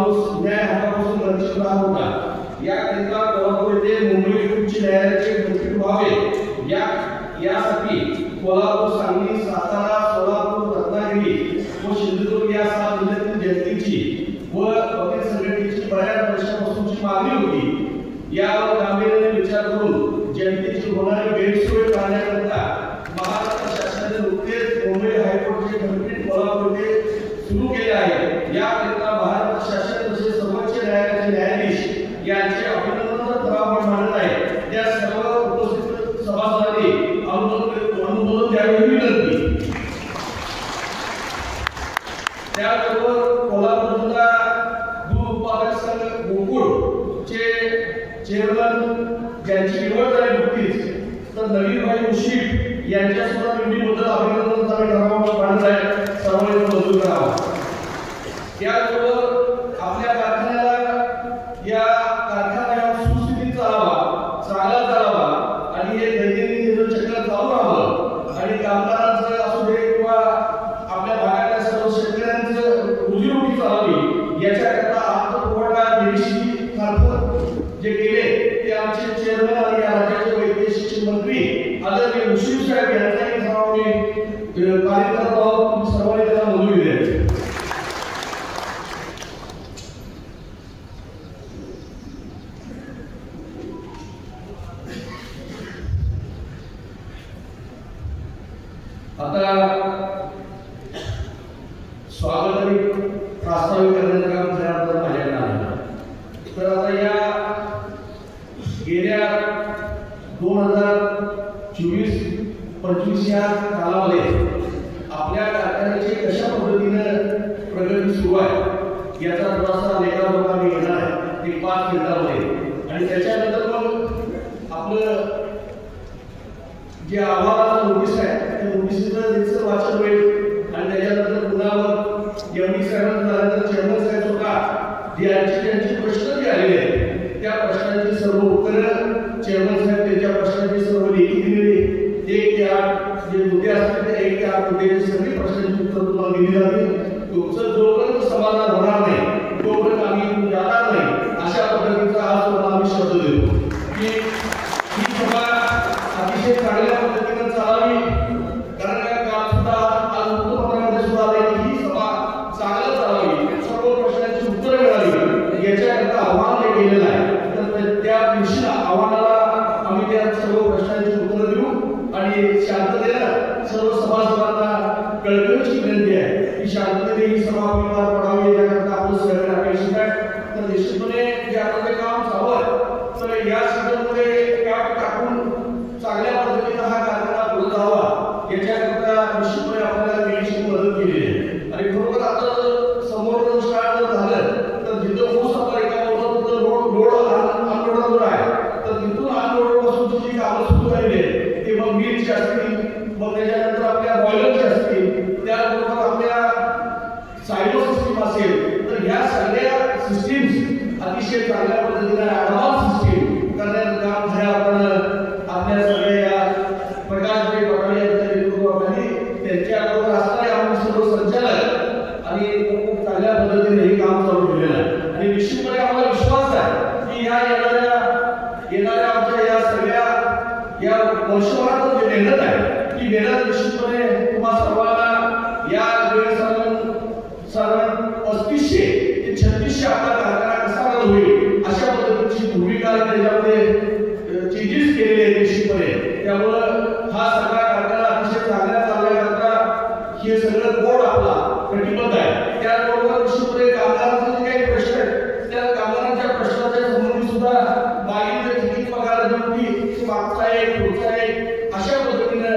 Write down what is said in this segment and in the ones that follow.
माणूस न्याय हातापासून वंचित राहत होता. याकरिता कोल्हापूर येथे मुंबई उच्च न्यायालयाचे गठीत व्हावे यासाठी कोल्हापूर, सांगली, सातारा, सोलापूर, रत्नागिरी व सिंधुदुर्ग या 7 जिल्ह्यातील जनतेची व वकील संघटनेची बऱ्याच वर्षापासूनची मागणी होती. यावर गांभीर्याने विचार करून जनतेची होणारी गैरसोय टाळण्याकरिता महाराष्ट्र शासनाने नुकतेच मुंबई हायकोर्टाचे खंडपीठ कोल्हापूर येथे सुरू केले आहे. याकरिता महाराष्ट्र शासन तसेच सर्वोच्च न्यायालयाचे न्यायाधीश यांचे अभिनंदन करावे मानत आहे. त्या सर्व उपस्थित सभासदांनी अनुमोदन द्यावे ही विनंती. त्याचबरोबर कोल्हापूर जिल्हा दूध उत्पादक संघ गोकुळचे चेअरमन ज्यांची निवड झाली नुकतीच, तर नवीनभाई मुशीफ यांच्या सुद्धा निवडीबद्दल अभिनंदन करावे मानत आहे. सर्वांनी मंजूर करावा. त्याचबरोबर आपल्या कारखान्याला या कारखान्याला सुस्थितीत चालावा, चांगला चालावा आणि हे दैनंदिन चक्र चालू राहावं आणि कामगारांचं असू दे किंवा आपल्या भागातल्या सर्व शेतकऱ्यांचं रोजीरोटी चालावी याच्याकरता अर्थपुरवठा निरीक्षक मार्फत जे केले ते आमचे चेअरमन आणि या राज्याचे वैद्यकीय शिक्षण मंत्री आदरणीय मुश्रीफ साहेब यांचाही सर्वांनी कार्यकर्ता आहोत. सर्वांनी त्याला मंजुरी द्यावी. आता स्वागत आणि प्रास्ताविक करण्याचं काम खऱ्या माझ्याकडे आलं. तर आता या गेल्या 2024-25 या कालावधीत आपल्या कारखान्याची कशा पद्धतीनं प्रगती सुरू आहे याचा थोडासा लेखाजोखा आम्ही घेणार आहे. ते 5 मिनिटांमध्ये आणि त्याच्यानंतर मग आपलं जे अहवालाचं नोटीस आहे त्या नोटीसचं वाचन होईल आणि त्याच्यानंतर पुन्हा एमडी साहेबांनंतर चेअरमन साहेब स्वतः ज्यांची प्रश्न जे आलेले आहेत त्या प्रश्नांची सर्व उत्तरं चेअरमन साहेब त्यांच्या प्रश्नांची सर्व लेखी दिलेली 1 ते 8 जे मुद्दे असतात त्या 1 ते 8 मुद्द्याची सगळी प्रश्नांची उत्तर तुम्हाला दिली जातील. तुमचं जोपर्यंत समाधान होणार नाही तोपर्यंत आम्ही जाणार नाही अशा पद्धतीचा आज तुम्हाला आम्ही शब्द देतो की ही सभा अतिशय चांगल्या पद्धतीने चालावी. कारण काल सुद्धा आज वृत्तपत्रामध्ये सुद्धा आले की ही सभा चांगलं चालावी, सर्व प्रश्नांची उत्तरं मिळावी याच्याकरता आव्हान जे केलेलं आहे. तर त्या दिवशी आव्हानाला आम्ही त्या सर्व प्रश्नांची उत्तरं देऊ आणि शांततेनं सर्व सभासदांना कळकळीची विनंती आहे की शांततेने ही सभा आपली पार पडावी याकरता आपलं सहकार्य अपेक्षित आहे. तर निश्चितपणे जे आता ते काम चालू आहे तर या सीझनमध्ये कॅप टाकून चांगल्या पद्धतीने हा कारखाना पुढे जावा याच्याकरता निश्चितपणे आपल्याला वेळीची मदत केली आहे. आणि खरोखर आता समोर स्टार्ट झालं तर जिथं ऊस आपला एका मोठा लोड अनलोड आहे तर तिथून अनलोड पासूनची जी कामं सुरू झालेली आहेत ते मग मिलची असतील, मग त्याच्यानंतर आपल्या बॉयलरची असतील, त्याबरोबर आपल्या सायलो सिस्टीम असेल. तर ह्या सगळ्या सिस्टीम्स अतिशय चांगल्या पद्धतीने ऍडव्हान्स सिस्टीम करण्याचं काम खऱ्या आपल्या सगळ्या प्रकाशभाई पटाळे यांच्या नेतृत्वाखाली त्यांच्याबरोबर असणारे आम्ही सर्व संचालक आणि खूप चांगल्या पद्धतीने हे काम चालू केलेलं आहे. आणि निश्चितपणे आम्हाला विश्वास आहे की ह्या येणाऱ्या आमच्या या सगळ्या या वर्षभरात जी मेहनत आहे ती मेहनत निश्चितपणे तुम्हा सर्वांना या साधारण 3500 ते 3600 आपला कारखाना कसा रन होईल अशा पद्धतीची भूमिका त्याच्यामध्ये चेंजेस केलेले आहेत निश्चितपणे. त्यामुळं हा सगळा कारखाना अतिशय चांगल्या चालण्याकरता हे सगळं बोर्ड आपला कटिबद्ध आहे. त्याचबरोबर निश्चितपणे कामगारांचे जे काही प्रश्न आहेत त्या कामगारांच्या प्रश्नाच्या संबंधी सुद्धा मागील जे थकीत पगार होती मागचा एक पुढचा एक अशा पद्धतीनं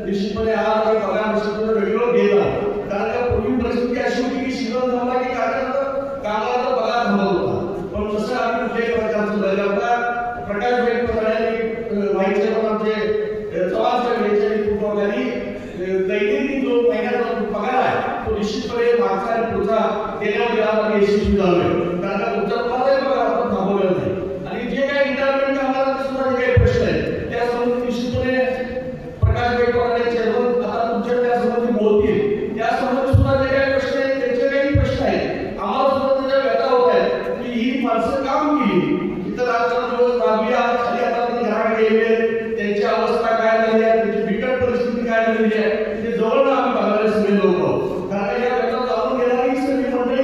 निश्चितपणे आज आम्ही पगार निश्चितपणे रेग्युलर देत आहोत. कारण का पूर्वी परिस्थिती अशी होती की सीझन थांबला की कामगारांचा पगार थांबत होता. पण तसं आम्ही कुठल्याही प्रकारचं झालं होता. प्रकाशभाई पटाळे माहिती आमचे चव्हाण साहेब यांच्या नेतृत्वाखाली दैनंदिन जो महिन्याचा पगार आहे तो निश्चितपणे मागचा आणि पुढचा देण्यावर आम्ही यशस्वी झालोय. कारण का तुमचा पगारही पगार आपण थांबवलेला नाही आणि जे काही इंटरव्ह्यू कामगारांचे सुद्धा जे काही प्रश्न आहेत त्या संबंधी निश्चितपणे प्रकाशभाई पटाळे चेअरमन आता तुमच्या त्या संबंधी बोलतील. त्या संबंधी सुद्धा जे काही प्रश्न आहेत त्यांचे काही प्रश्न आहेत आम्हाला सुद्धा त्याच्या व्यथा होत आहेत.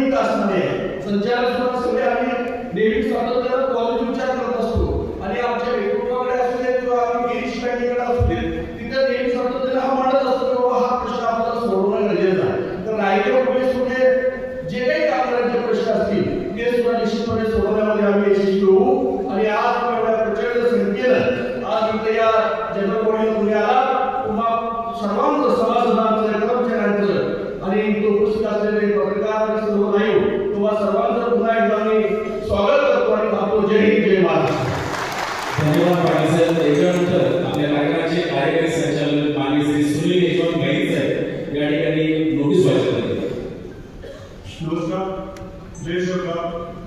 उपयुक्त असणार आहे. संचालक सुद्धा सगळे आम्ही नेहमी सातत्यानं पॉझिटिव्ह विचार करत असतो आणि आमच्या व्यक्तित्वाकडे असू दे किंवा आम्ही गिरीश पॅटीकडे असू दे तिथे नेहमी सातत्यानं हा मांडत असतो की बाबा हा प्रश्न आपल्याला सोडवणं गरजेचं आहे. तर रायगड पोलीसमध्ये जे काही कामगारांचे प्रश्न असतील ते सुद्धा निश्चितपणे सोडवण्यामध्ये आम्ही यशस्वी होऊ. आणि आज एवढ्या प्रचंड संख्येनं आज इथे या जनरल पुण्याला तुम्हा सर्वांचं सभासदांचं कर्मचाऱ्यांचं आणि उपस्थित असलेले पत्रकार आणि सर्व नायक तुम्हा सर्वांचं पुन्हा एकदा मी स्वागत करतो आणि म्हणतो जय हिंद जय महाराष्ट्र. धन्यवाद पाटील साहेब. त्याच्यानंतर आपल्या कार्यक्रमाचे कार्यकारी संचालक माननीय श्री सुनील यशवंत मैत्री साहेब या ठिकाणी नोटीस वाचन करतात. नमस्कार. जय सरकार.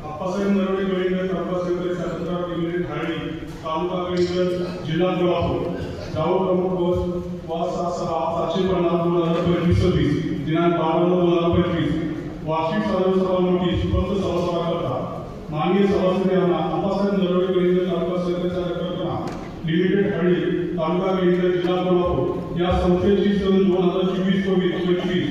आप्पासाहेब नरवडे गोविंद तालुका शासनराव लिमिटेड ठाणे तालुका कळीकर जिल्हा कोल्हापूर गाव प्रमुख बस वा 750/2025 दिनांक 12/9/2025 वार्षिक साधारण सभा नोटीस फक्त सभासदांकरता माननीय सभासद यांना आप्पासाहेब नरवडे गोविंद तालुका लिमिटेड ठाणे तालुका कळीकर जिल्हा कोल्हापूर या संस्थेची सन 2024-25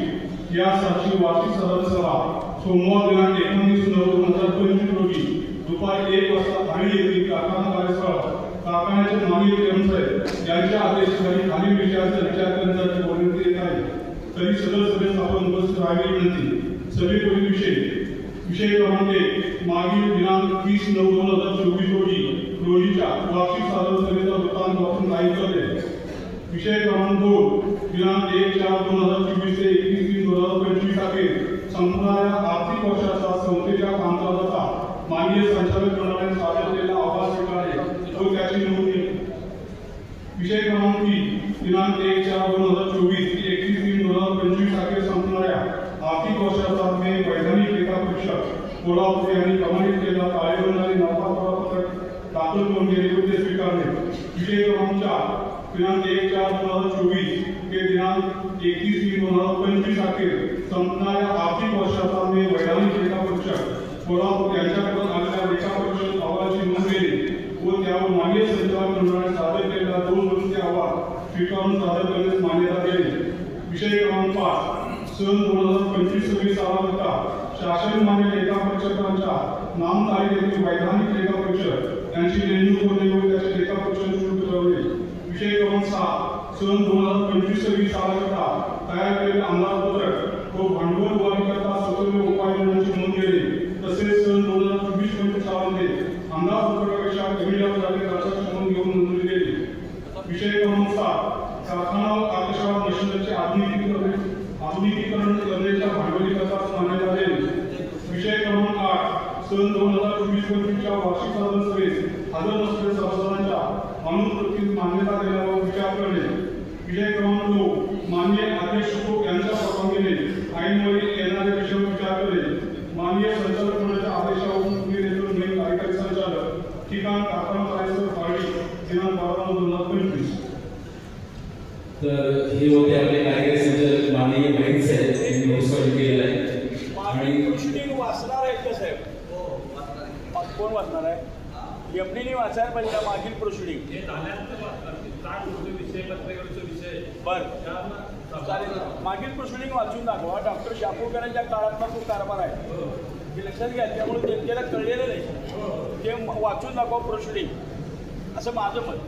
या साक्षी वार्षिक साधारण सभा सोमवार दिनांक 19/9/2025 रोजी दुपारी 1 वाजता ठाणे येथील कारखाना कार्यस्थळावर कारखान्याचे माननीय कर्मचारी यांच्या आदेशाखाली खालील विषयाचा विचार करण्यासाठी बोलवण्यात येत आहे. तरी सदर सभेत आपण उपस्थित राहावी विनंती. सभेपुढील विषय क्रमांक 1 मागील दिनांक 30/9/2024 रोजीच्या वार्षिक साधारण सभेचा वृत्तांत वाचून जाहीर करते. विषय क्रमांक 2 दिनांक 1/4/2024 ते 31/3/2025 अखेर संपणाऱ्या आर्थिक वर्षाचा संस्थेच्या कामकाजाचा माननीय संचालक मंडळाने सादर केलेला अहवाल स्वीकारणे व त्याची नोंदणी. विषय क्रमांक 3 दिनांक 1/4/2024 ते 31/3/2025 अखेर संपणाऱ्या आर्थिक वर्षाचा मे वैधानिक लेखापरीक्षक कोल्हापूर यांनी प्रमाणित केलेला ताळेबंद आणि नफा पत्रक दाखल करून घेणे ते स्वीकारणे. विषय क्रमांक 4 दिनांक 1/4/2024 ते दिनांक 31/3/2025 अखेर संपणाऱ्या आर्थिक वर्षाचा मे वैधानिक लेखापरीक्षक कोल्हापूर यांच्याकडून आलेल्या लेखापरीक्षक अहवालाची नोंद घेणे व त्यावर माननीय संचालक मंडळाने सादर केलेला 2 सदस्यीय अहवाल स्वीकारून सादर करण्यास मान्यता देणे. विषय क्रमांक 5 सन 2025-26 सालाकरता शासन मान्य लेखापरीक्षकांच्या नामतारीखेतील वैधानिक लेखापरीक्षक यांची नेमणूक करणे व त्याचे लेखापरीक्षण शुल्क ठरवणे. विषय क्रमांक 7 सन 2025-26 सालाकरता तयार केलेले अंदाजपत्रक व भांडवल उभारणीकरता स्वतंत्र उपाययोजनांची नोंद घेणे. तसेच सन 2024-25 सालामध्ये अंदाजपत्रकापेक्षा कमी लाभ झालेल्या खर्चाची नोंद घेऊन मंजुरी दिली. विषय क्रमांक 7 कारखाना व कार्यशाळा मशिनरीचे आधुनिकीकरण करण्याच्या भांडवली खर्चास मान्यता देणे. विषय क्रमांक 8 सन 2024-25 वार्षिक साधारण सभेत हजर नसलेल्या सभासदांच्या अनुत्पत्तीस मान्यता देण्यावर विचार करणे. विषय क्रमांक 9 माननीय अध्यक्ष यांच्या परवानगीने ऐनवेळी येणाऱ्या विषयावर विचार करणे. माननीय संचालक मंडळाच्या आदेशावरून नेतृत्व कार्यकारी संचालक ठिकाण कारखाना कार्यस्थळ ठाणे दिनांक 12/9/2025. तर हे होते आपले कार्यकारी संचालक माननीय मैत्री साहेब यांनी नोटीस वाचन केलेलं आहे. आणि शूटिंग वाचणार आहेत का साहेब? कोण वाचणार आहे? एमडीने वाचायला पाहिजे मागील प्रोसिडिंग. बरं, मागील प्रोसिडिंग वाचून दाखवा. डॉक्टर शापूरकरांच्या काळातला तो कारभार आहे हे लक्षात घ्या. त्यामुळे जनतेला कळलेलं नाही ते वाचून दाखवा प्रोसिडिंग, असं माझं मत.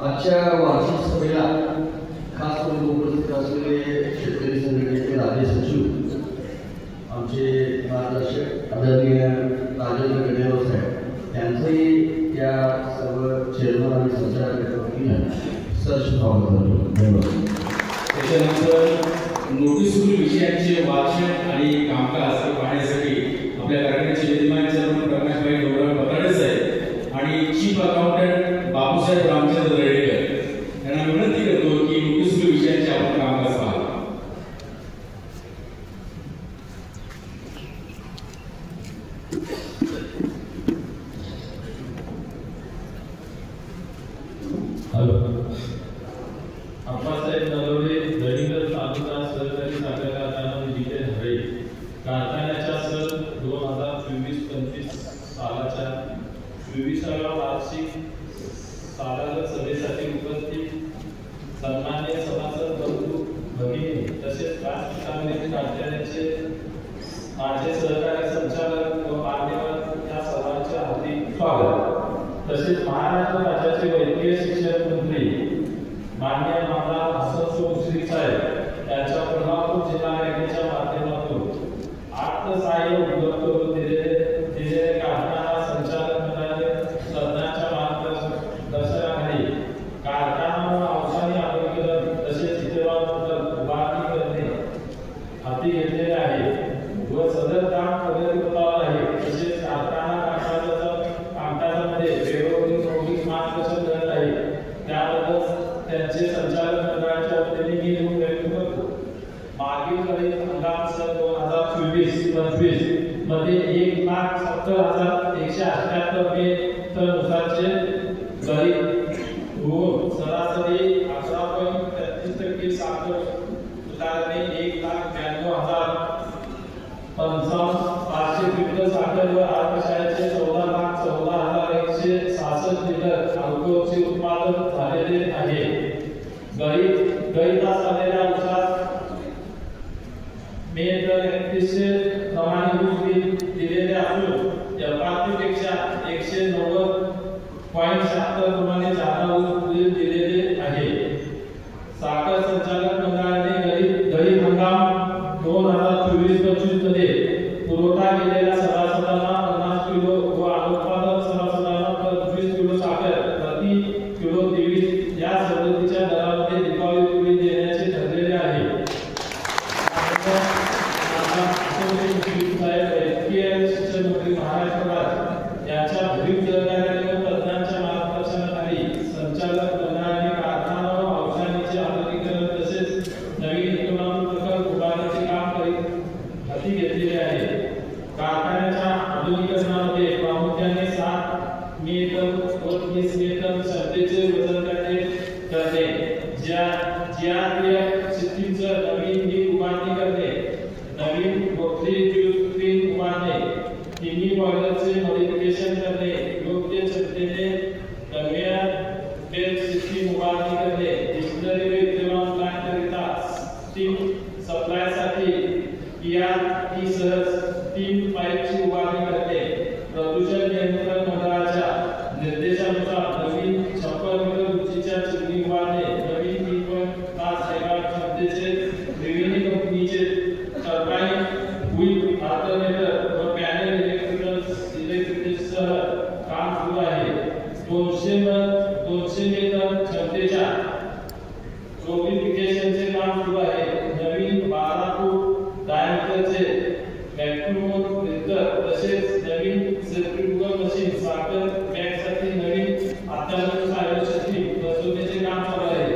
आजच्या वार्षिक सभेला खास करून उपस्थित असलेले शेतकरी संघटनेचे राज्य सचिव आमचे मार्गदर्शक आदरणीय राजेंद्र गडेवर साहेब त्यांचंही या सर्व चेअरमन आणि संचालकांच्या वतीनं सहर्ष स्वागत करतो. धन्यवाद. त्याच्यानंतर नोटीसपूर्व विषयांचे वाचन आणि कामकाज पाहण्यासाठी आपल्या कार्यक्रमाचे यजमान चेअरमन प्रकाशभाई डोंगराव पताडे साहेब आणि चीफ अकाउंटंट बापूसाहेब रामचंद्र रेडेकर यांना विनंती करतो की नोटीसपूर्व विषयांचे आपण कामकाज पाहावे. आप्पासाहेब नरवडे दहिंदर तालुका सहकारी साखर कारखाना लिमिटेड हळे कारखान्याच्या सन 2024-25 सालाच्या 24व्या वार्षिक साधारण सभेसाठी उपस्थित सन्माननीय सभासद बंधू भगिनी तसेच राजकारणातील कार्यालयाचे माझे सहकारी संचालक व मान्यवर या सर्वांचे हार्दिक स्वागत. तसेच महाराष्ट्र राज्याचे वैद्यकीय शिक्षण मंत्री माननीय आमदार हसन चौधरी साहेब यांच्या कोल्हापूर जिल्हा बँकेच्या माध्यमातून आत्मसहाय्य उपलब्ध करून दिलेले कारखाना संचालक मंडळाने तज्ञांच्या मार्गदर्शनाखाली कारखाना व अवसानी आरोग्यकरण तसेच इतरांबद्दल उभारणी करणे हाती घेतलेले आहे व सदर काम प्रगतीपथावर आहे. तसेच कारखाना कामकाजामध्ये वेळोवेळी मौलिक मार्गदर्शन करत आहे. त्याबद्दल त्यांचे संचालक मंडळाच्या वतीने मी ऋण व्यक्त करतो. मागील गणित हंगाम सन 2024-25 मध्ये 1,70,178 टन ऊसाचे गणित होऊन सरासरी 11.33% साखर उतारणे 1,92,500 क्विंटल साखर व आकाशाचे 14,14,166 लिटर अल्कोहोलचे उत्पादन झालेले आहे. गळीतास आलेल्या ऊसात मे दर 3100 प्रमाणे ऊस दिलेले असून एफआरपी पेक्षा 190.76 प्रमाणे जादा ऊस दिलेले आहे. साखर संचालक मंडळाने गळीत हंगाम 2024-25 मध्ये पुरवठा केलेल्या सभासदांना 50 किलो व अनुत्पादक सभासदांना 25 किलो साखर प्रति किलो 23 या सवलतीच्या दरामध्ये दीपावली देण्याचे ठरलेले आहे. वैद्यकीय शिक्षण मंत्री महाराष्ट्र यांच्या भरीव सहकार्याने व तज्ञांच्या मार्गदर्शनाखाली संचालक मंडळाने कारखाना व अवसानीचे आधुनिकीकरण तसेच नवीन इकॉनॉमिक प्रकल्प उभारण्याचे काम हाती घेतलेले आहे. कारखान्याच्या आधुनिकीकरणामध्ये प्रामुख्याने 7 मे टन व 30 मे टन क्षमतेचे वजन करणे GRPF सिस्टीमचं नवीन नीट उभारणी करणे, नवीन कोठडी ट्यूब उभारणे, तिन्ही बॉयलरचे मॉडिफिकेशन करणे, योग्य क्षमतेने कन्व्हेयर बेल्ट सिस्टीम उभारणी करणे, डिस्टिलरी व इथेनॉल प्लांट करिता स्टीम सप्लायसाठी PRT सह स्टीम पाईपची उभारणी करणे, प्रदूषण नियंत्रण मंडळाच्या निर्देशानुसार नवीन 56 मीटर उंचीच्या चिमणी उभारणे, नवीन 3.5 मेगावॅट क्षमतेचे त्रिवेणी कंपनीचे टर्बाइन व्हील अल्टरनेटर व पॅनेल इलेक्ट्रिसिटीसह काम सुरू आहे. 200 मीटर क्षमतेच्या प्रोलिफिकेशनचे काम सुरू आहे. नवीन 12 फूट डायमीटरचे व्हॅक्यूम प्रिंटर तसेच नवीन सेंट्रिफ्युगल मशीन साखर बॅगसाठी नवीन अत्याधुनिक सायबर सिस्टीम बसवण्याचे काम चालू आहे.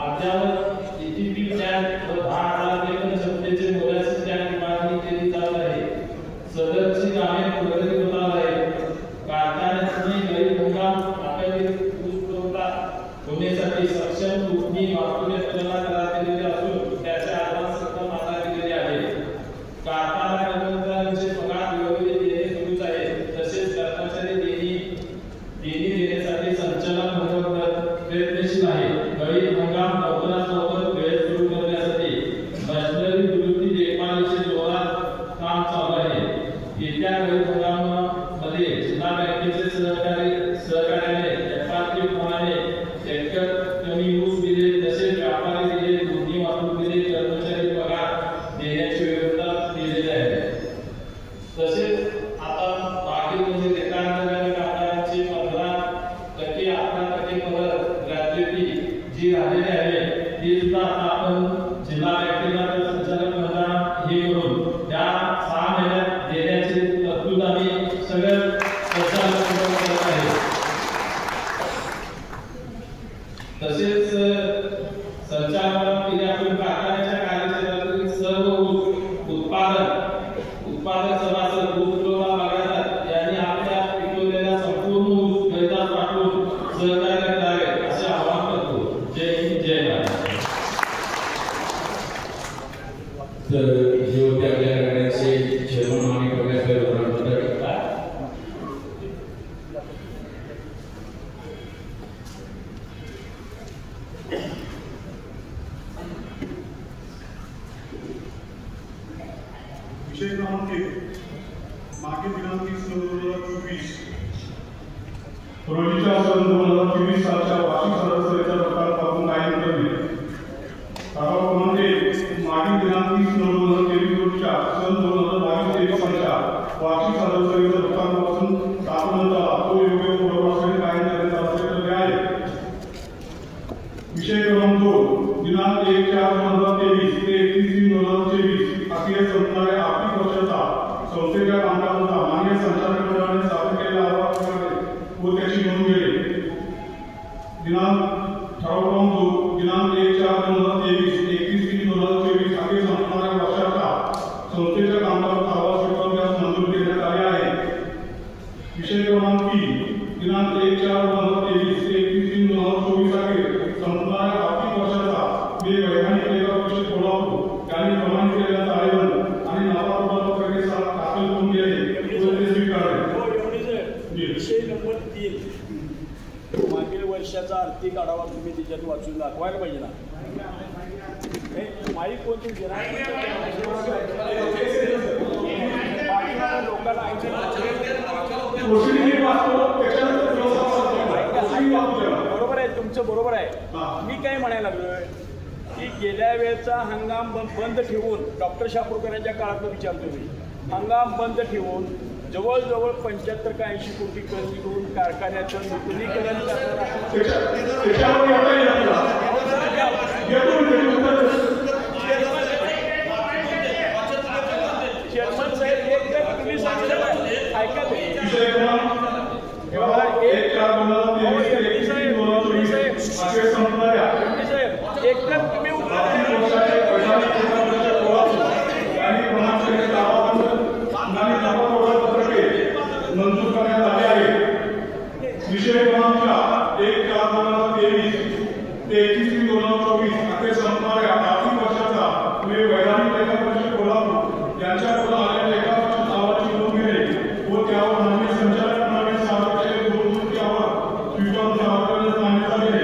अद्यावत ETP टँक व 10,000 लिटर क्षमतेचे मोलॅसिस टँक उभारणी केली जात आहे. सदरची कामे प्रगतीपथावर आहेत. कारखान्याने गळीत हंगाम अखंडित ऊस पुरवठा होण्यासाठी सक्षम तुटणी वाहतूक यंत्रणा तयार केलेली असून त्याच्या ॲडव्हान्स रक्कम अदा केलेली आहे. कारखाना कर्मचाऱ्यांचे पगार वेळोवेळी देणे सुरूच आहे. तसेच कर्मचारी देणी देण्यासाठी संचालक मंडळ प्रयत्नशील आहे. गळीत हंगाम लवकरात लवकर वेळेत सुरू करण्यासाठी मशिनरी दुरुस्ती देखभालीचे जोरात काम चालू आहे. येत्या गळीत हंगामामध्ये जिल्हा बँकेचे सहकार्याने एफआरपी प्रमाणे हेक्टर कमी ऊस दिले तसेच व्यापारी दिले दोन्ही वाहतूक दिले कर्मचारी पगार देण्याची व्यवस्था केलेली आहे. तसेच आता मागील म्हणजे रेखांतराने कामगारांची 15% 11% परत ग्रॅच्युइटी जी राहिलेली आहे ती सुद्धा आता आपण जिल्हा बँकेला संचालक मंडळ हे करून त्या 6 महिन्यात देण्याची तरतूद आम्ही सगळ्या संचालक मंडळ करत आहे. तसेच संचालक केल्यातून कारखान्याच्या कार्यक्षेत्रातील सर्व उत्पादक सभासद ऊस पुरवठा बागायतदार यांनी आपल्या पिकवलेल्या संपूर्ण ऊस गळीतास पाठवून सहकार्य करावे असे आवाहन करतो. जय हिंद, जय भारत. तर हे होते आपल्या कारखान्याचे चेअरमन माननीय प्रकाश भाई वार्षिक साधन सेवेच्या दुकानापासून स्थापन झाला तो योग्य पूर्वाश्रय कायम करण्याचा आवश्यक आहे. विषय क्रमांक 2 दिनांक 1/4/2023 ते 31/3/2023 अखेर संपणाऱ्या आर्थिक वर्षाचा संस्थेच्या कामकाजाचा मान्य संचालक मंडळाने सादर केलेला अहवाल व त्याची नोंद घेणे. दिनांक ठराव क्रमांक 2 दिनांक 1/4/2023 31/3/2023 अखेर संपणाऱ्या वर्षाचा संस्थेच्या कामकाजाचा अहवाल स्वीकारण्यास मंजूर देण्यात आले आहे. विषय क्रमांक 3 दिनांक 1/4/2023 ते 31/3/2024 अखेर संपणाऱ्या आर्थिक वर्षाचा वैधानिक लेखा परिषद कोल्हापूर यांनी प्रमाणित केलेल्या ताळेबंद आणि नफा पत्रके दाखल करून दिले स्वीकारले. विषय नंबर 3 मागील वर्षाचा आर्थिक आढावा तुम्ही त्याच्यात वाचून दाखवायला पाहिजे ना. माईक कोणती लोकांना बरोबर आहे, तुमचं बरोबर आहे. मी काय म्हणायला लागलोय की गेल्या वेळेचा हंगाम बंद ठेवून डॉक्टर शापूरकर यांच्या काळात विचारतो मी, हंगाम बंद ठेवून जवळजवळ 75 का 80 कोटी कर्ज घेऊन कारखान्याचं नूतनीकरण चेअरमन साहेब एक तर तुम्ही सांगितलं ऐका एक तर तुम्ही मंजूर करण्यात आले आहे. विषय क्रमांक 1/4/2023 ते 31/3/2024 अखेर संपणाऱ्या आर्थिक वर्षाचा वैधानिक लेखा परिषद कोल्हापूर यांच्याकडून आलेल्या लेखा परिषद अहवालाची नोंद घेणे व त्यावर मान्य संचालक मंडळाने सादर केलेल्या दुरुस्त्यावर स्वीकारून सादर करण्यास मान्यता देणे.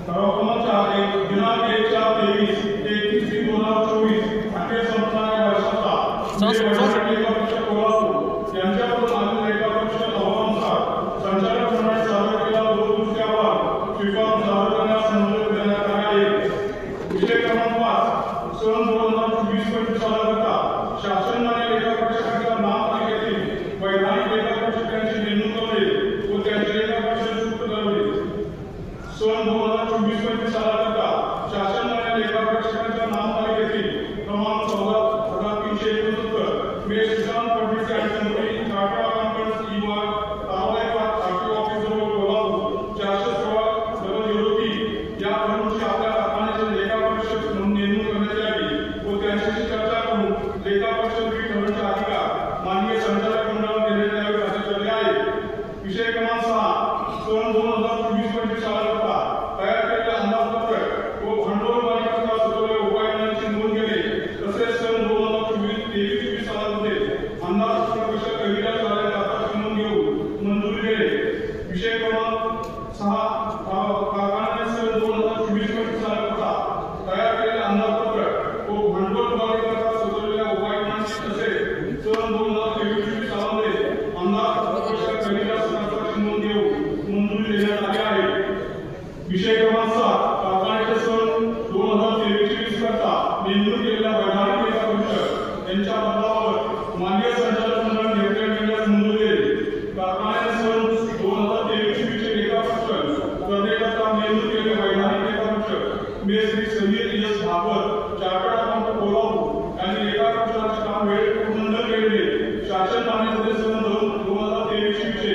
ठराव क्रमांक 4 दिनांक 1/4/23 ते 31/3/2024 अखेर संपणाऱ्या वर्षाचा वैधानिक लेखा परिषद कोल्हापूर यांच्याकडून आलेल्या लेखा परिषद अहवालानुसार संचालक मंडळाने सादर केलेला दुरुस्त्यावर स्वीकारून सादर करण्यास मंजुरी देण्यात आली आहे. विषय क्रमांक 5 सन 2024-25 सालाकरता शासन मान्य लेखा परीक्षकांच्या महापालिकेतील वैधानिक लेखा परीक्षकांची नेमणूक करणे व त्यांची लेखा परिषद नियुक्त करणे. सन 2024-25 सालाकरता शासन मान्य लेखा परीक्षकांच्या महापालिकेतील क्रमांक 14,369 मे सुशांत फडणवीस यांची चार्टर्ड अकाउंटंट्स विभाग तावडे आरटीओ ऑफिस जवळ कोल्हापूर 416-003 या फर्मची आपल्या कारखान्याचे लेखा परिषद म्हणून नेमणूक करण्यात यावी व त्यांच्याशी चर्चा करून लेखा परिषद ठरवण्याचे अधिकार माननीय संचालक मंडळाला देण्यात यावे असे ठरले आहे. विषय क्रमांक 6 सन 2024-25 सालाकरता तयार केलेल्या अंदाजपत्रक व भांडवल मालकांना सुचवलेल्या उपाययोजनांची नोंद घेणे तसेच सन 2023-24 सालामध्ये अंदाजपत्रक कशा कविता झालेल्या दाताची नोंद घेऊन मंजुरी देणे. विषय क्रमांक 6 कारखान्याने सन 2024-25 सालाकरता तयार केलेल्या अंदाजपत्रक व भांडवल मालकांना सुचवलेल्या उपाययोजनांची तसेच सन 2023-24 सालामध्ये अंदाजपत्रक कशा कविता दाताची नोंद घेऊन मंजुरी देण्यात आली आहे. विषय क्रमांक 7 कारखान्याचे सन 2023-24 करता नेमणूक केलेल्या वैधानिक लेखा परिषद यांच्या बदलावर मान्य संचालक मंडळ निर्णय घेण्यास मंजुरी देईल. कारखान्याने सन 2023-24 चे लेखा परिषद करण्याकरता नेमणूक केलेले वैधानिक लेखा परिषद मे Shri Sameer S Bhagwat chartered accountant Kolhapur यांनी लेखा परिषदाचे काम वेळेत पूर्ण न केलेले शासन मान्य सन 2023 चे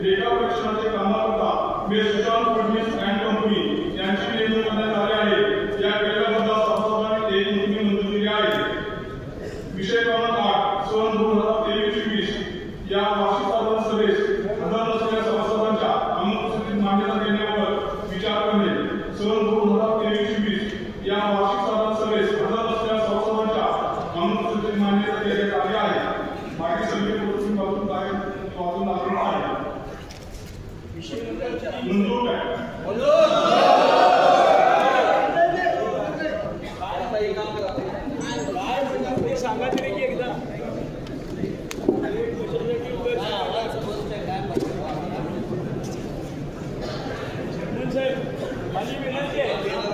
लेखा परिषदाचे कामाकरता मे सुशांत फडणवीस अँड कंपनी यांची नेमणूक करण्यात आली आहे. या केलेल्या सभासदांनी एक नोंदणी मंजूर केली आहे. विषय क्रमांक 8 सन 2023-24 या वार्षिक साधारण सभेस हजर नसलेल्या सभासदांच्या अनुपस्थितीत मान्यता देण्यावर विचार करणे. सन 2023-24 या वार्षिक साधारण सभेस हजर नसलेल्या सभासदांच्या अनुपस्थितीत मान्यता देण्यात आली आहे. मागील सभेत बाजून आहे मंजूर आहे. सांगा तरी की एकदा माझी विनंती आहे,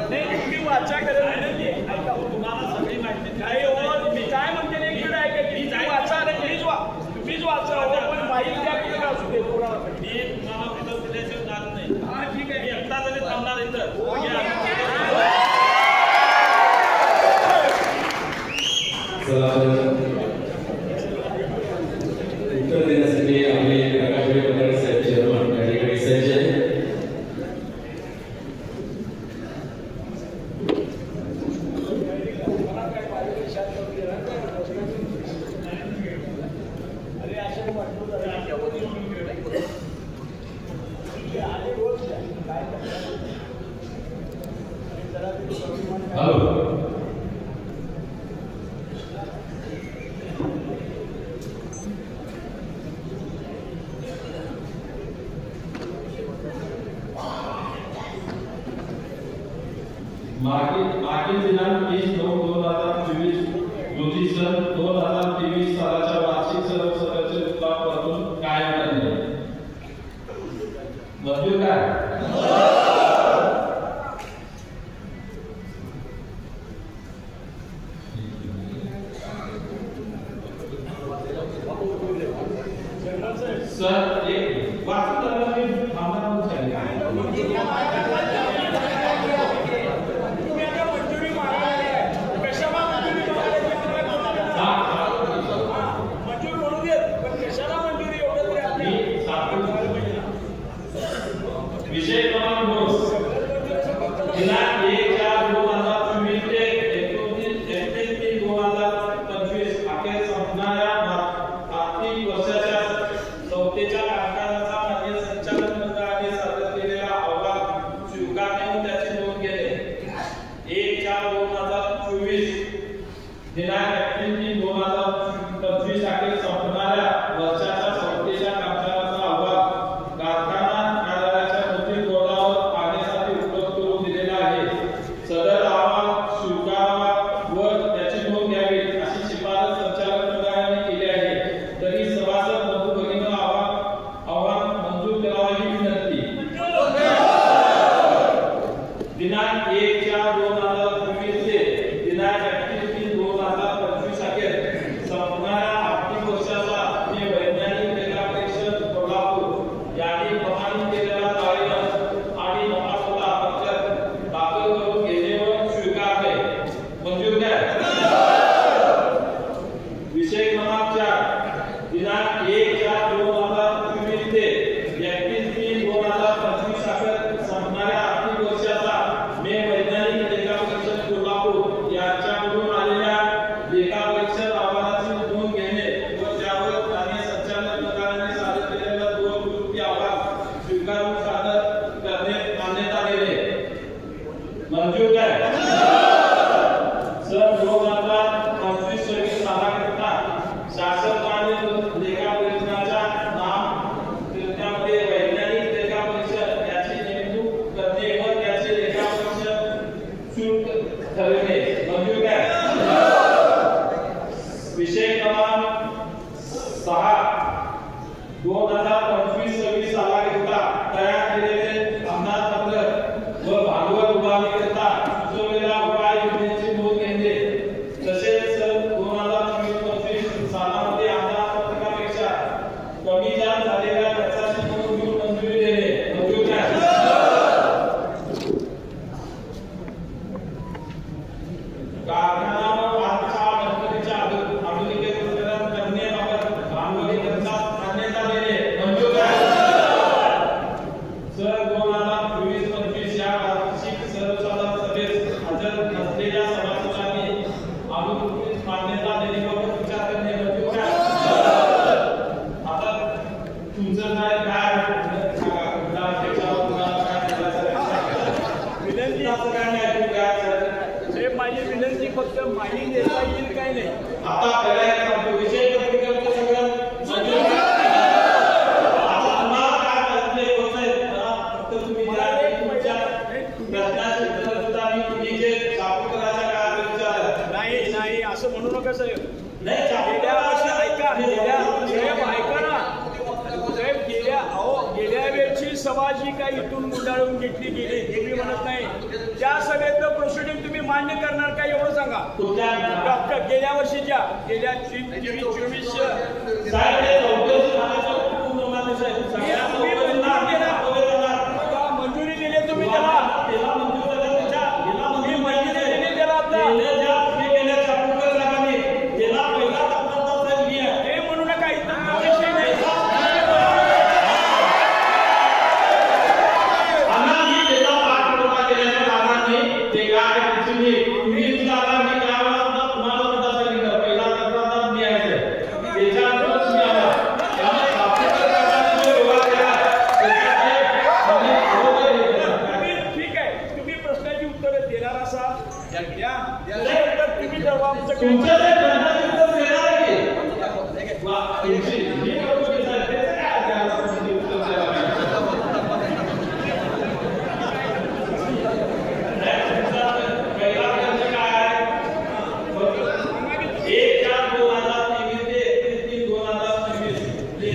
नाही तुम्ही वाचा करा विनंती आहे. ऐका तुम्हाला सगळी माहिती काय हो, मी काय म्हणते एक मिनिट ऐका की वाचा आणि प्लीज वा मागील दिनांक 30/9/2024 रोजी सन 2023 सालाच्या वार्षिक सर्वसाधारण उत्पादनातून कायम करणे मंजूर काय? सर एक वाचून मी थांबणार विषय क्रमांक 2 दिनांक 1/4/2024 ते 31/3/2025 अखेर संपणाऱ्या आर्थिक वर्षाच्या चौथीच्या कामकाजाचा मान्य संचालक मंडळाने सादर केलेला अहवाल स्वीकारणे व त्याची नोंद घेणे 1/4/2024 दिनांक 31/3/2025 अखेर संपणाऱ्या वर्षाच्या चौथीच्या कामकाजाचा अहवाल कारखाना सदर अहवाल स्वीकारावा व त्याची नोंद घ्यावी अशी शिफारस संचालक मंडळाने केली आहे. तरी सभासद मधु भगिनी अहवाल मंजूर करावा ही विनंती. दिनांक 1/4/2024 ते दिनांक 31/3/2025 अखेर संपणाऱ्या आर्थिक वर्षाचा मे वैज्ञानिक लेखा परीक्षण कोल्हापूर यांनी प्रमाणित केलेला ताळेबंद आणि नफा पत्रक दाखल करून घेणे व स्वीकारणे मंजूर काय? विषय क्रमांक 4 दिनांक 1/4/2024 ते 31/3/2025 अखेर संपणाऱ्या आर्थिक वर्षाचा मे वैज्ञानिक लेखा परीक्षण कोल्हापूर यांच्याकडून आलेल्या लेखा परीक्षण अहवालाची नोंद घेणे व त्यावर स्थानिक संचालक मंडळाने सादर केलेला दुरुस्ती अहवाल स्वीकारून सादर करणे मान्यता देणे मंजूर काय? सन 2025 सालाकरिता शासनाने लेखा परीक्षणाच्या नाम त्यामध्ये वैज्ञानिक लेखा परीक्षण याची नेमणूक करणे व त्याचे लेखा परीक्षण शुल्क ठरविणे मंजूर काय? विषय क्रमांक 6 2025-26 सालाकरिता तयार केलेले अंदाजपत्रक व भांडवल उभारणीकरिता सुचवलेल्या उपाययोजनेची नोंद घेणे तसेच सन 2024-25 सालामध्ये अंदाजपत्रकापेक्षा कमी जास्त झालेल्या खर्चाची नोंद घेऊन मंजुरी देणे मंजूर काय? कारखाना व बांधकाम गणपतीच्या आधुनिकीकरण करण्याबाबत भांडवली खर्चात मान्यता देणे मंजूर काय? सन 2024-25 या वार्षिक सर्वसाधारण सभेत हजर नसलेल्या सभासदांनी अनुकूलित मान्यता देण्याबाबत विचार करणे मंजूर काय? आता तुमचं काय माझी विनंती फक्त माहिती देता येईल काय नाही. आता पहिला विषय पत्रिकेचं सगळं मंजूर नाही असं म्हणू नका साहेब. गेल्या वर्षी ऐका ऐका ना साहेब, गेल्या वेळची सभा जी काही इथून गुंडाळून घेतली गेली हे मी म्हणत नाही. त्या सभेतलं प्रोसिडिंग तुम्ही मान्य करणार का एवढं सांगा. डॉक्टर गेल्या वर्षीच्या गेल्या 23-24 मंजुरी दिली तुम्ही त्याला म्हणू नका. इतर विषय नाही.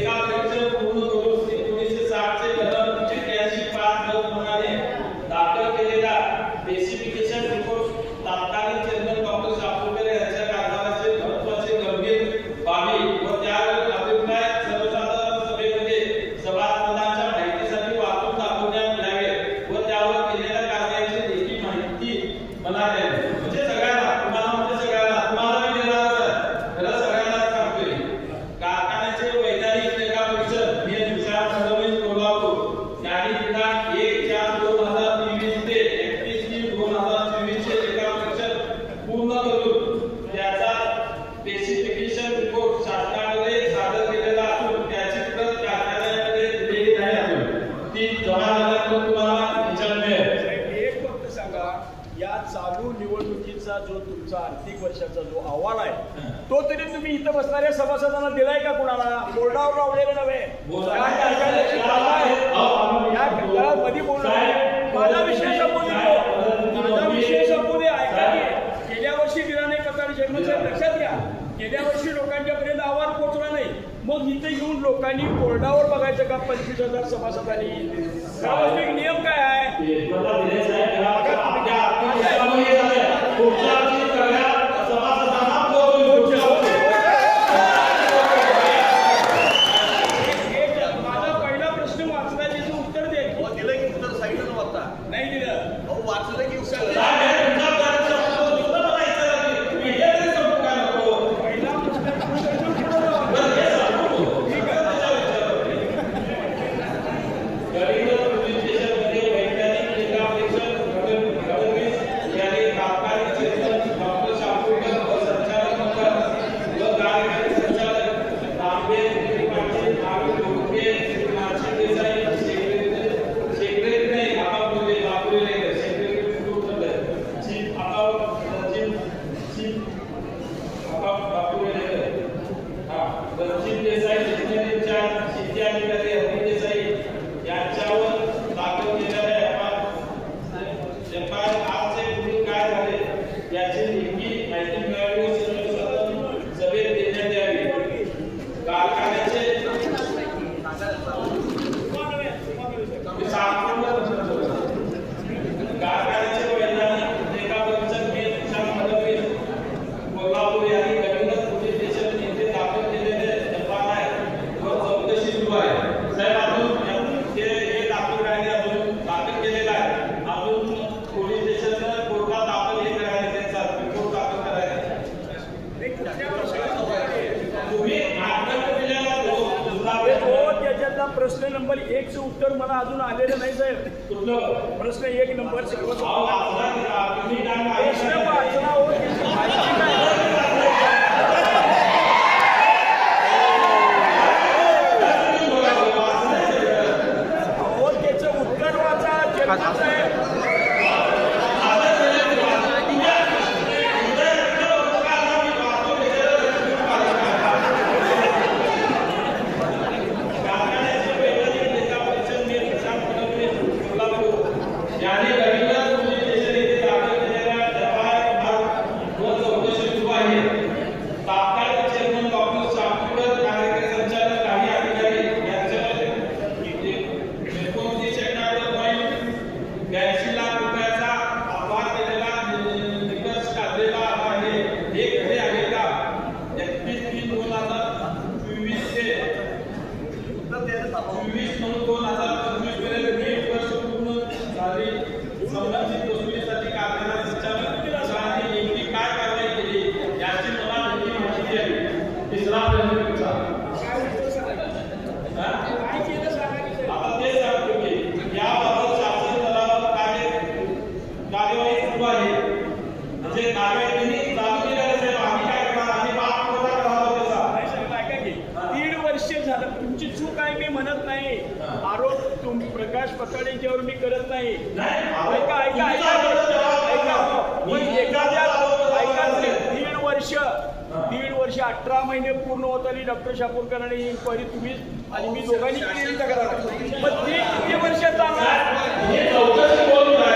लेखा परीक्षण पूर्ण करून 1960 चे कलम 81(5) प्रमाणे दाखल केलेला स्पेसिफिकेशन रिपोर्ट तत्कालीन चेअरमन डॉक्टर शापूरकर यांच्या कारभाराचे महत्त्वाचे गंभीर बाबी व त्यावर अभिप्राय सर्वसाधारण सभेमध्ये सभासदांच्या माहितीसाठी वाचून दाखवण्यात यावे व त्यावर केलेल्या कारवाईची देखील माहिती मला द्यावी. म्हणजे सगळ्यांना तुम्हाला मी देणारच आहे, खरं सगळ्यांना सांगतोय. कारखान्याचे वैधानिक लेखा परीक्षण हे तुषार फडणवीस कोल्हापूर यांनी दिनांक 1/4/2023 ते 31/3/2024 चे लेखा परीक्षण पूर्ण करून त्याचा स्पेसिफिकेशन रिपोर्ट शासनाकडे सादर केलेला असून त्याची प्रत कारखान्याकडे दिलेली नाही असून ती जमा झाल्यानंतर तुम्हाला विचार मिळेल. एक फक्त सांगा, या चालू निवडणुकीचा जो तुमचा आर्थिक वर्षाचा जो अहवाल आहे तो तरी तुम्ही इथं बसणाऱ्या सभासदांना दिलाय का? कुणाला बोर्डावर लावलेलं नव्हे, या मध्ये बोलणार. माझा विषय संपू दे, ऐका की गेल्या वर्षी दिला नाही पताडे चेअरमन साहेब, लक्षात घ्या. गेल्या वर्षी लोकांच्या पर्यंत अहवाल पोहोचला नाही, मग इथे येऊन लोकांनी बोर्डावर बघायचं का 25,000 सभासदांनी? सार्वजनिक नियम काय आहे? माझा पहिला प्रश्न वाचला, त्याचं उत्तर दे. दिलं की उत्तर साईडला वाचता नाही दिलं, वाचलं की उत्तर प्रश्न नंबर 1 चं उत्तर मला अजून आलेलं नाही साहेब. प्रश्न 1 नंबर प्रश्न वाचला हो, माहिती काय? त्याचं उत्तर वाचा चेअरमन साहेब. प्रकाश पताडेंच्यावर मी करत नाही. ऐका ऐका ऐका दीड वर्ष 18 महिने पूर्ण होत आली डॉक्टर शापूरकरांनी इन्क्वायरी तुम्ही आणि मी दोघांनी केलेली तक्रार. मग ती किती वर्ष चालणार? बरोबर.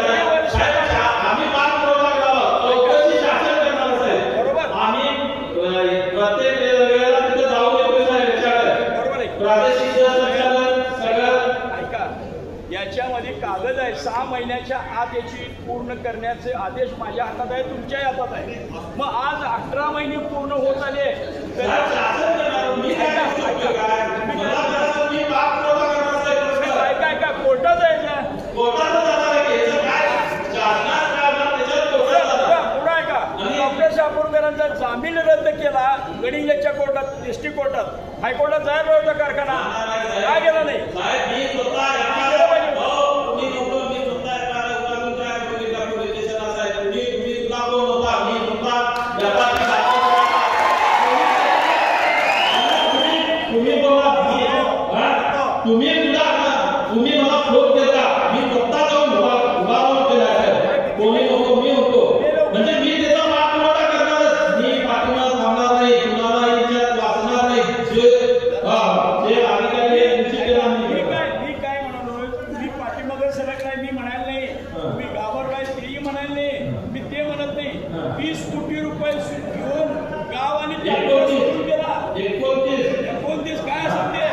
प्रादेशिक संचालन सगळं ऐका, याच्यामध्ये कागद आहे 6 महिन्याच्या आत याची पूर्ण करण्याचे आदेश माझ्या हातात आहे, तुमच्याही हातात आहे. मग आज 18 महिने पूर्ण होत आले तर ऐका कोर्टात जायचं डॉक्टर शापूरकरांचा जामीन रद्द केला गडिंग्लजच्या कोर्टात, डिस्ट्रिक्ट कोर्टात, हायकोर्टात जायला होता कारखाना, काय गेला नाही. तुम्ही मला फोन केला, मी स्वतः जाऊन उभा केला, कोणी नको मी होतो, म्हणजे मी त्याचा पाठपुरावा करणारच, मी पाठिंबा थांबणार नाही, कुणाला याच्यात वाचणार नाही. जे अधिकारी मी काय म्हणालो, मी पाठीमागे सरक नाही, मी म्हणायला नाही, मी घाबरलाय तेही म्हणायला नाही, मी ते म्हणत नाही. 20 कोटी रुपये घेऊन गाव आणि तालुका 29 काय असेल ते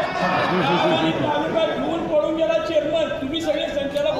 गाव आणि तालुका घेऊन पडून गेला चेअरमन. तुम्ही सगळे संचालक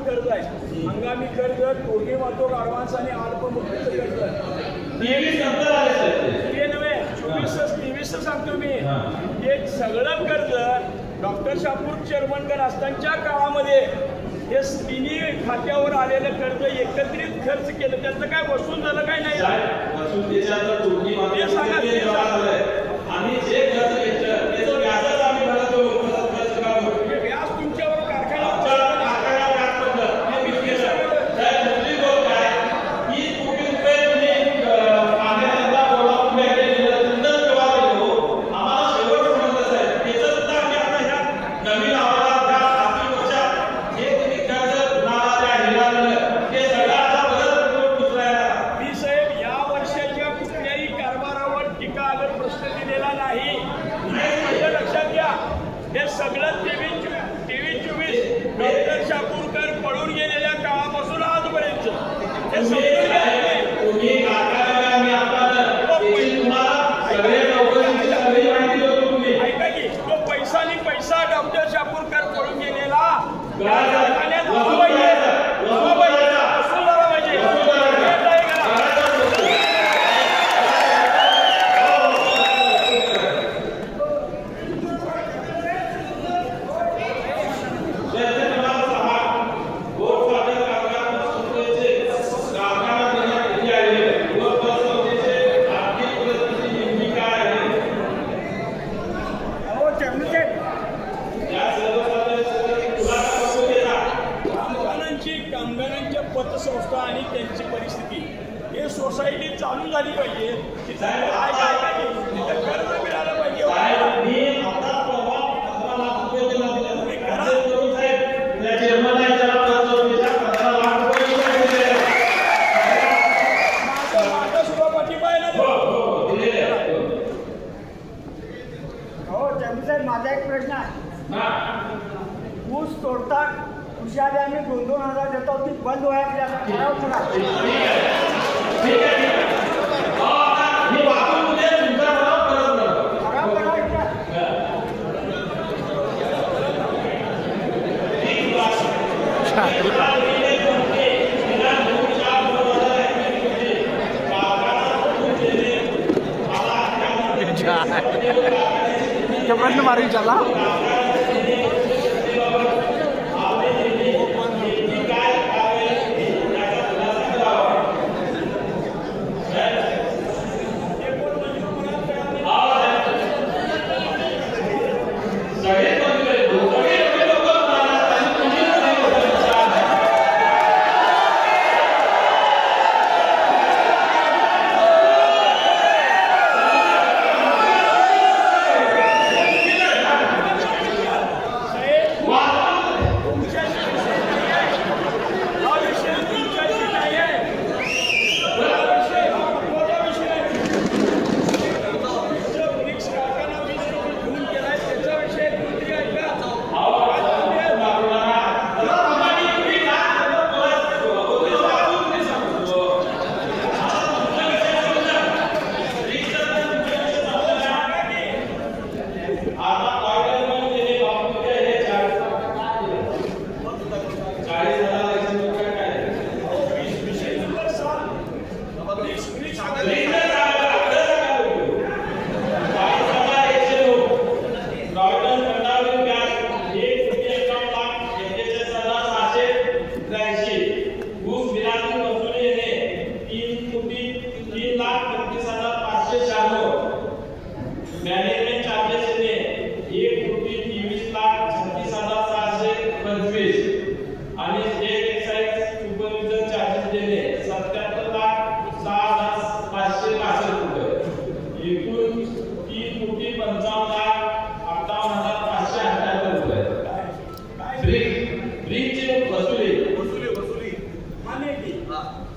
कर्ज आहे. हंगामी कर्ज, तोडणी वाहतूक ऍडव्हान्स आणि अल्पमुदतीचं कर्ज. 23 सांगतो मी. हे सगळं कर्ज डॉक्टर शापूर चेअरमनगण असतानाच्या काळामध्ये हे तिन्ही खात्यावर आलेलं कर्ज एकत्रित खर्च केलं, त्याचं काय वसूल झालं काय नाही. आम्ही जे खर्च घेतलं त्याचं व्याजच आम्ही भरतो. व्याज तुमच्यावर कारखाना सगळं 23-24 डॉक्टर शापूरकर पळून गेलेल्या काळापासून आजपर्यंत ऐका की तो पैसा आणि पैसा डॉक्टर शापूरकर पळून गेलेला पतसंस्था आणि त्यांची परिस्थिती हे सोसायटी चालू झाली पाहिजे, कर्ज मिळालं पाहिजे. माझा सुद्धा पाठिंबा आहे ना. हो साहेब, माझा एक प्रश्न आहे. ऊस तोडतात खुशाली आम्ही 2,000 देतो, ती बंद व्हायला ठराव करा. प्रश्न मारू विचारला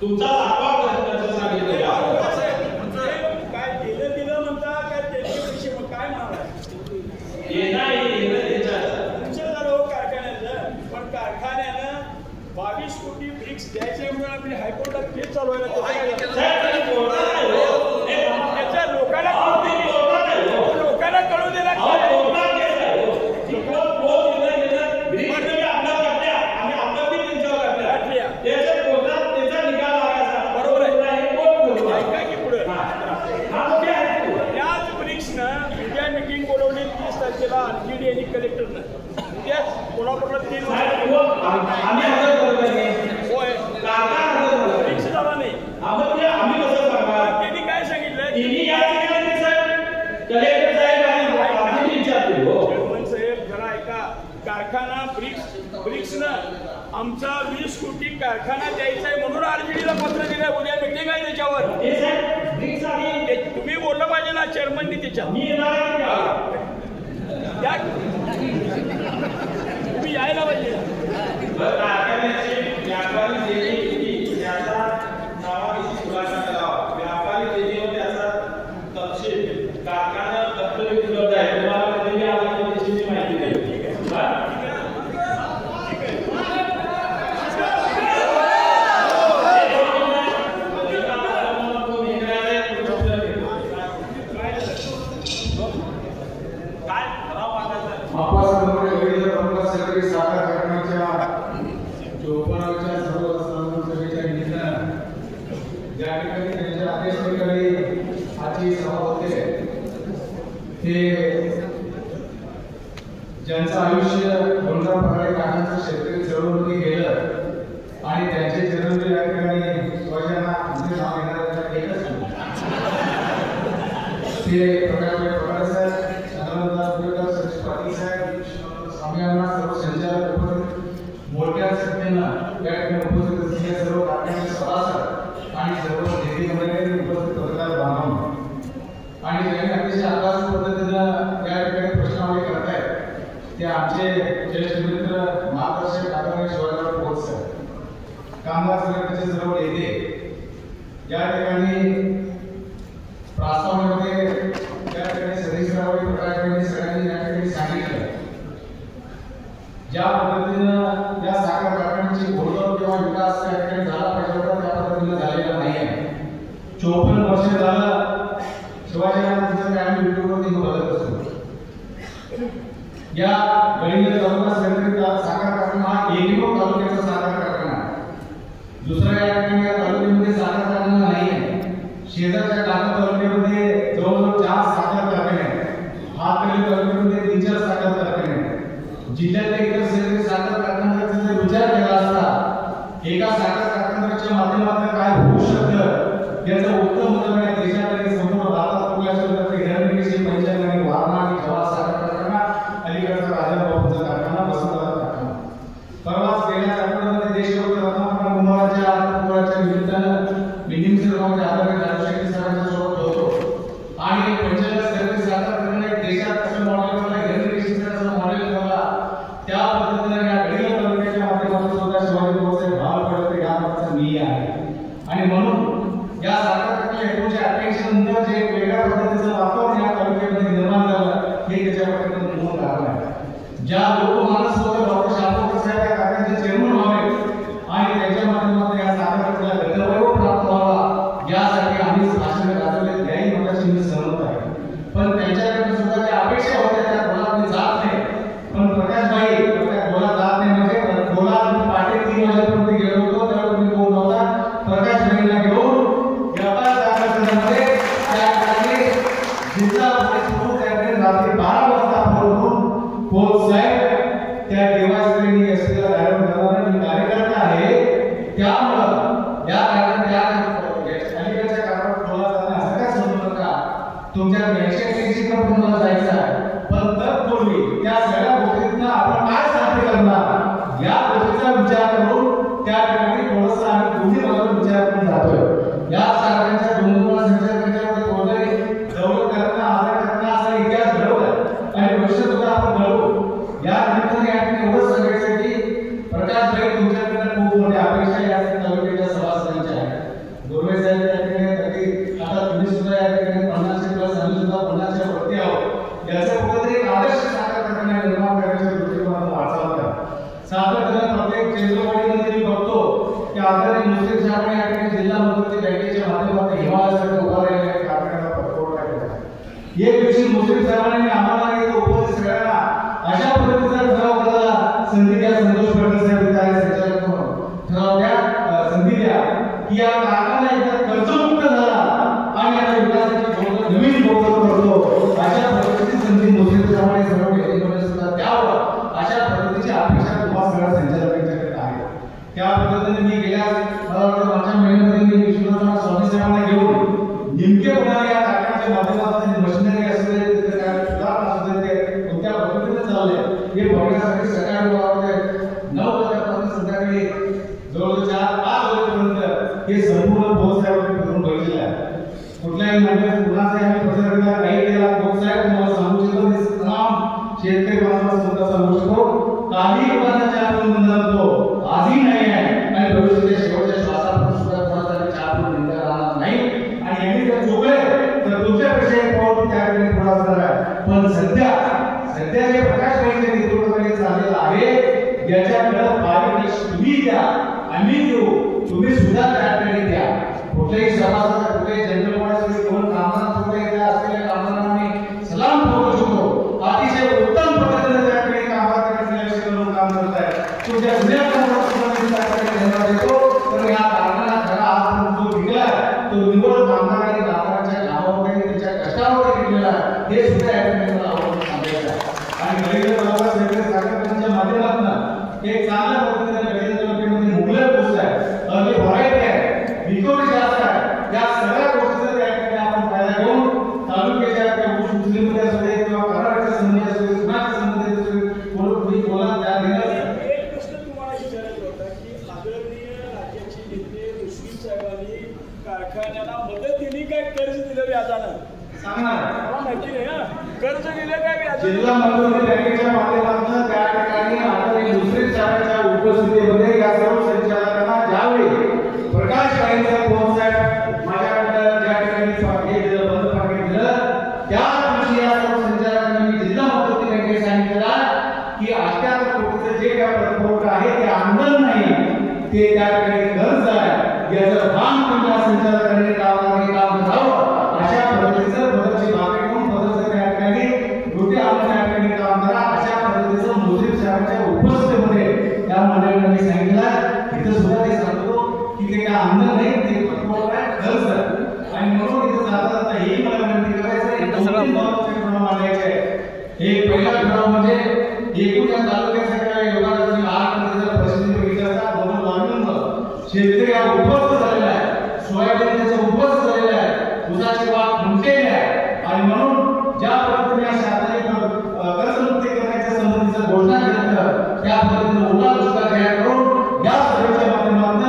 तुमचा दाखवा काय दिलं म्हणता काय त्याचे पैसे मग काय म्हणाला कारखान्याचं पण कारखान्यानं 22 कोटी ब्रिक्स द्यायचे म्हणून आपली हायकोर्टात केस चालू आहे त्याच्या लोकांना कळू दिला मीटिंग बोलवली 30 तारखेला आरजीडी आणि कलेक्टरनं उद्या कोल्हापूरला 3 झाला नाही त्यांनी काय सांगितलं चेअरमन साहेब जरा ऐका कारखाना ब्रिक्सनं आमचा 20 कोटी कारखाना द्यायचा आहे म्हणून आरजीडीला पत्र दिलं उद्या मीटिंग आहे त्याच्यावर तुम्ही बोललं पाहिजे ना चेअरमननी त्याच्या तुम्ही यायला पाहिजे ज्यांचं आयुष्य कोणत्या प्रकारे काढण्याचं शेतकरी चळवळून गेलं आणि त्यांचे जन्म या ठिकाणी शिवाजींना आमचे नाव घेणाऱ्या एकच ते प्रकाश साहेब चंद्रदास गुलेकर सतीश पाटील साहेब स्वामींना सर्व संचालक उपस्थित मोठ्या संख्येनं या ठिकाणी उपस्थित असलेल्या सर्व कारखान्याचे सभासद आणि सर्व नेते मंडळी उपस्थित पत्रकार बांधव आणि त्यांनी अतिशय आकर्षक पद्धतीनं या ठिकाणी प्रश्नावली करतायत ते आमचे ज्येष्ठ मित्र मार्गदर्शक आदरणीय शिवाजीराव खोत सर कामगार संघटनेचे सर्व नेते या ठिकाणी प्रास्तावनेमध्ये या ठिकाणी सतीशराव प्रकाशरावांनी सगळ्यांनी या ठिकाणी सांगितलं ज्या पद्धतीनं या साखर कारखान्याची घोडदौड किंवा विकास या ठिकाणी झाला पाहिजे होता त्या पद्धतीनं झालेला नाही आहे 54 वर्ष झालं शिवाजीरावांचं काय आम्ही व्हिडिओवरती बघत असतो या गडिंग तालुका संघटित साखर कारखाना हा एकमेव तालुक्याचा साखर कारखाना दुसऱ्या या ठिकाणी या तालुक्यामध्ये साखर कारखाना नाही आहे शेजारच्या काका तालुक्यामध्ये जवळजवळ 4 साखर कारखाने ज्या लोकमानस डॉक्टर शापोकर साहेब या कारखान्याचे चेअरमन व्हावे आणि त्यांच्या माध्यमातून या साखरला गतवैभव प्राप्त व्हावा यासाठी आम्ही भाषण गाजवले त्याही मताशी मी सहमत आहे. पण त्यांच्याकडे सुद्धा ज्या अपेक्षा होत्या त्या गोलात जात नाही. पण प्रकाशभाई त्या गोलात जात नाही म्हणजे गोलात पाटे 3 वाजेपर्यंत गेलो होतो त्यावेळी तुम्ही कोण होता. प्रकाशभाईंना घेऊन व्यापार कारखान्यामध्ये त्या ठिकाणी जिल्हा पोलीस प्रमुख त्याकडे रात्री 12 वाजता फोन पोहोच साहेब त्या देवाश्रेणी एसटीला डायरेक्ट करणारा मी कार्यकर्ता आहे त्यामुळं या अलीकडच्या कारभारात बोला जाताना असं काय समजू नका तुमच्या 180 पण मला जायचं आहे. पण तत्पूर्वी त्या सगळ्या गोष्टींना आपण काय साध्य करणार या गोष्टीचा विचार करून त्या ठिकाणी थोडंसं आम्ही दोन्ही बाजूला विचार करून जातोय. या सागरांच्या दोन संचालकांच्या कोणतरी जवळ करणं आदर करणं असा इतिहास घडवला आणि भविष्य सुद्धा आपण घडवू. या निमित्ताने या ठिकाणी एवढंच सांगायचं की प्रकाशभाई तुमच्याकडे खूप मोठी अपेक्षा या तालुक्याच्या सभासदांच्या आहे. गोरवे साहेब या ठिकाणी आता तुम्ही सुद्धा या ठिकाणी 50 प्लस आम्ही सुद्धा 50च्या वरती आहोत. याचं कुठेतरी एक आदर्श साखर कारखाना निर्माण करण्याच्या दृष्टिकोनातून वाटचाल करा. साखर प्रत्येक चंद्रवाडीमध्ये मी बघतो की आदरणीय मुस्लिम साहेबांनी या ठिकाणी जिल्हा मध्यवर्ती बँकेच्या माध्यमातून हिमालयासारखं उभा राहिलेल्या कारखान्याला पुरवठा केला. एक दिवशी मुस्लिम साहेबांनी आम्हाला इथं उपस्थित सगळ्यांना अशा पद्धतीचा ठराव करायला संधी द्या. संतोष पाटील साहेब काय संचालक म्हणून ठराव द्या संधी द्या की या कारखाना एकदा कर्जमुक्त झाला आणि आता विकासाची नवीन धोरण करतो अशा पद्धतीची संधी मुस्लिम साहेबांनी सर्व व्यक्तींमध्ये सुद्धा द्यावं अशा पद्धतीची अपेक्षा तुम्हा सगळ्या संचालकांच्याकडे आहे. त्या पद्धतीने मी गेल्या मला वाटतं माझ्या महिन्यामध्ये मी विश्वनाथ स्वामी साहेबांना घेऊन नेमकेपणाने या कारखान्याच्या माध्यमातून मशिनरी असले काय सुधारणा असले ते कोणत्या पद्धतीने चालले हे बघण्यासाठी सकाळी 9 वाजल्यापासून संध्याकाळी जवळजवळ 4-5 वाजेपर्यंत हे संपूर्ण भाऊसाहेबांनी करून बघितलं आहे. कुठल्याही मंडळात कुणाचाही आम्ही प्रचार केला काही केला भाऊसाहेब तुम्हाला सांगू शकतो तमाम शेतकरी बांधवांना सुद्धा सांगू शकतो काही लोकांना चहा पिऊन नंतर आजही नाही आहे आणि भविष्याच्या शेवटच्या श्वासापर्यंत सुद्धा कोणाचा चहा पिऊन निघता राहणार नाही. आणि यांनी जर चुकले तर तुमच्यापेक्षा एक पाऊल त्या ठिकाणी पुढे असणार आहे. पण सध्या जे प्रकाशभाईंच्या नेतृत्वाखाली चाललेलं आहे याच्याकडे बारीक लक्ष तुम्ही द्या आम्ही देऊ तुम्ही सुद्धा त्या ठिकाणी द्या. कुठल्याही सभासद कुठल्याही जनरल बॉडीसाठी कोण कामगार कुठल्याही त्या असलेल्या कामगारांना आम्ही सलाम ठेवू शकतो. अतिशय उत्तम पद्धतीने त्या ठिकाणी कामगार करण्याचे लक्ष करून काम करत आहे. तुमच्या जुन्या कामगारांना देतो तर या कारखाना खरा आज जो विकला तो निवड कामगार आणि कामगारांच्या कामावर त्यांच्या कष्टावर केलेला हे सुद्धा या ठिकाणी मला आवडून सांगायचं आहे. आणि गरीब लोकांना सगळे कारखान्याच्या माध्यमातून एक चांगल्या पद्धतीने गरीब लोकांमध्ये मुबलक गोष्ट आहे अगदी व्हरायटी आहे रिकव्हरी जास्त आहे. या सगळ्या गोष्टीचा त्या ठिकाणी आपण फायदा घेऊन तालुक्याच्या त्या मुस्लिममध्ये असू दे किंवा कराडच्या संबंधी असू दे कुणाच्या संबंधी असू दे कोणी बोला त्या घेण्याचं एक प्रश्न तुम्हाला विचारायचा होता की आदरणीय राज्याचे नेते मुस्लिम साहेबांनी कारखान्याला मदत दिली काय कर्ज दिलं व्याजानं सांगणार मला माहिती नाही हा कर्ज दिलं काय व्याजानं जिल्हा मध्यवर्ती बँकेच्या माध्यमातून त्या ठिकाणी आदरणीय मुस्लिम साहेबांच्या उपस्थितीमध्ये या सर्व संचालकांना ज्यावेळी प्रकाशभाईंचा फोन साहेब माझ्याकडे ज्या ठिकाणी हे दिलं बंद पाकिट दिलं त्या दिवशी या सर्व संचालकांनी जिल्हा मध्यवर्ती बँकेत सांगितलं की 78 कोटीचं जे काय पुरवठा आहे ते आंदोलन नाही ते त्या ठिकाणी कर्ज आहे याचं भान तुमच्या संचालकांनी काम करावं अशा पद्धतीचं पदरची मागणी करून पदरचं त्या ठिकाणी गोटी आपण त्या ठिकाणी काम करा अशा पद्धतीचं मुस्लिम साहेबांच्या उपस्थितीमध्ये त्या मंडळाने सांगितलं इथं सुद्धा ते सांगतो की ते काय आंदोलन नाही ते पुरवठा कर्ज आहे आणि म्हणून इथं जाता हेही मला विनंती करायचं एक पहिला ठराव म्हणजे एकूण या तालुक्याच्या योगाची महाराष्ट्राच्या परिस्थिती बघितल्याचा दोन लावून शेतकरी हा उपस्थित झालेला आहे सोयाबीन त्याचा उपस्थित झालेला आहे ऊसाची वाढ खुंटलेली आहे आणि म्हणून ज्या पद्धतीने या शासनाने कर्जमुक्ती करण्याच्या संबंधीचं घोषणा केलं त्या पद्धतीने ओला दुष्काळ जाहीर करून या सभेच्या माध्यमातून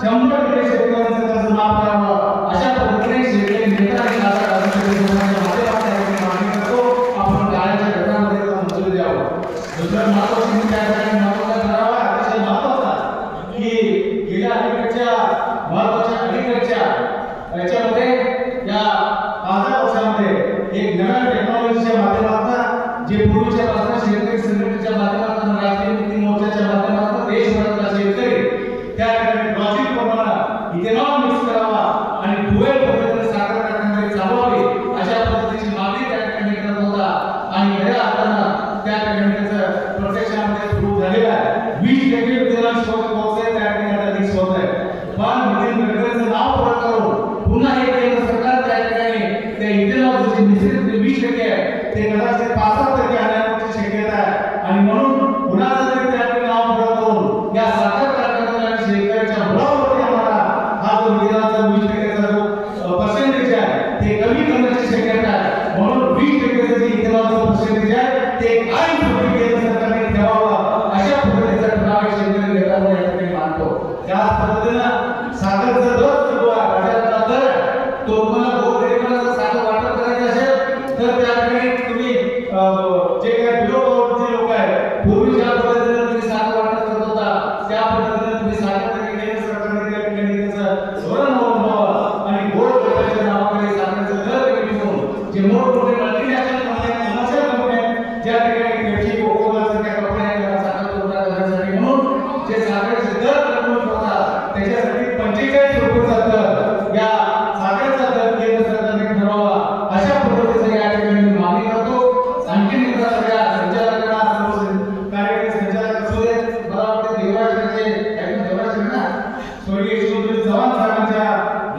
100% शेतकऱ्यांचं कर्ज माफ करावं अशा पद्धतीने शेतकरी नेता आणि माध्यमातून मागणी करतो आपण काळाच्या घटनामध्ये मंजुरी द्यावं. दुसरं महत्त्वाचं जे पूर्वीच्या पासून शेतकरी संघटनेच्या माध्यमातून राष्ट्रीय मुक्ती मोर्चाच्या माध्यमातून देशभरातला शेतकरी त्या ठिकाणी लॉजिक प्रमाणे इथेनॉल मिक्स करावा आणि फुएल पद्धतीने साखर कारखाने चालवावे अशा पद्धतीची मागणी त्या ठिकाणी करत होता आणि खऱ्या अर्थानं त्या ठिकाणी त्याचं प्रत्यक्षामध्ये सुरू झालेलं आहे 20% इथेनॉल शोध पोहोचले त्या ठिकाणी आता मिक्स होत आहे पण नितीन गडकरींचं नाव पुढे करून पुन्हा एक केंद्र सरकार त्या ठिकाणी त्या इथेनॉलचं जे मिश्रित 20% आहे ते कदाचित 65% आणण्याची शक्यता आहे आणि म्हणून पुन्हा जर त्या ठिकाणी नाव पुढे करून या साखर कारखान्याला आणि शेतकऱ्याच्या मुळावरती आम्हाला हा जो इथेनॉलचा 20% जो पर्सेंटेज आहे ते कमी करण्याची शक्यता आहे म्हणून 20% जे इथेनॉलचं पर्सेंटेज आहे ते कायम स्वरूपी केंद्र सरकारने ठेवावं अशा पद्धतीचा ठराव शेतकरी नेत्यांना या ठिकाणी मानतो त्याच पद्धतीनं साखरचा दर जो आहे बाजारातला दर तो तुम्हाला गोरगरिबांना जर साखर वाटप करायचं असेल तर त्या ठिकाणी तुम्ही जे काही बिलो पॉवर्टीचे लोक आहेत पूर्वी ज्या पद्धतीने तुम्ही साखर वाटप करत होता त्या पद्धतीने तुम्ही साखर केंद्र सरकारने त्या ठिकाणी त्याचं धोरण अवलंबावं आणि गोरगरिबाच्या नावाखाली साखरेचा दर कमी करून जे मोठमोठे मल्टीनॅशनल कमर्शियल कंपन्या ज्या ठिकाणी पेप्सी कोकोकोलासारख्या कंपन्या साखर पुरवठा करण्यासाठी म्हणून जे साखरेचे दर कमी होतात त्याच्यासाठी 45 रुपयाचा दर या साखरेचा दर केंद्र सरकारने ठरवावा अशा पद्धतीचं या ठिकाणी मी मागणी करतो आणखी एकदा सगळ्या संचालकांना सर्व कार्यकारी संचालक असू दे मला वाटतं देवराज ना स्वर्गीय यशवंतराव चव्हाण साहेबांच्या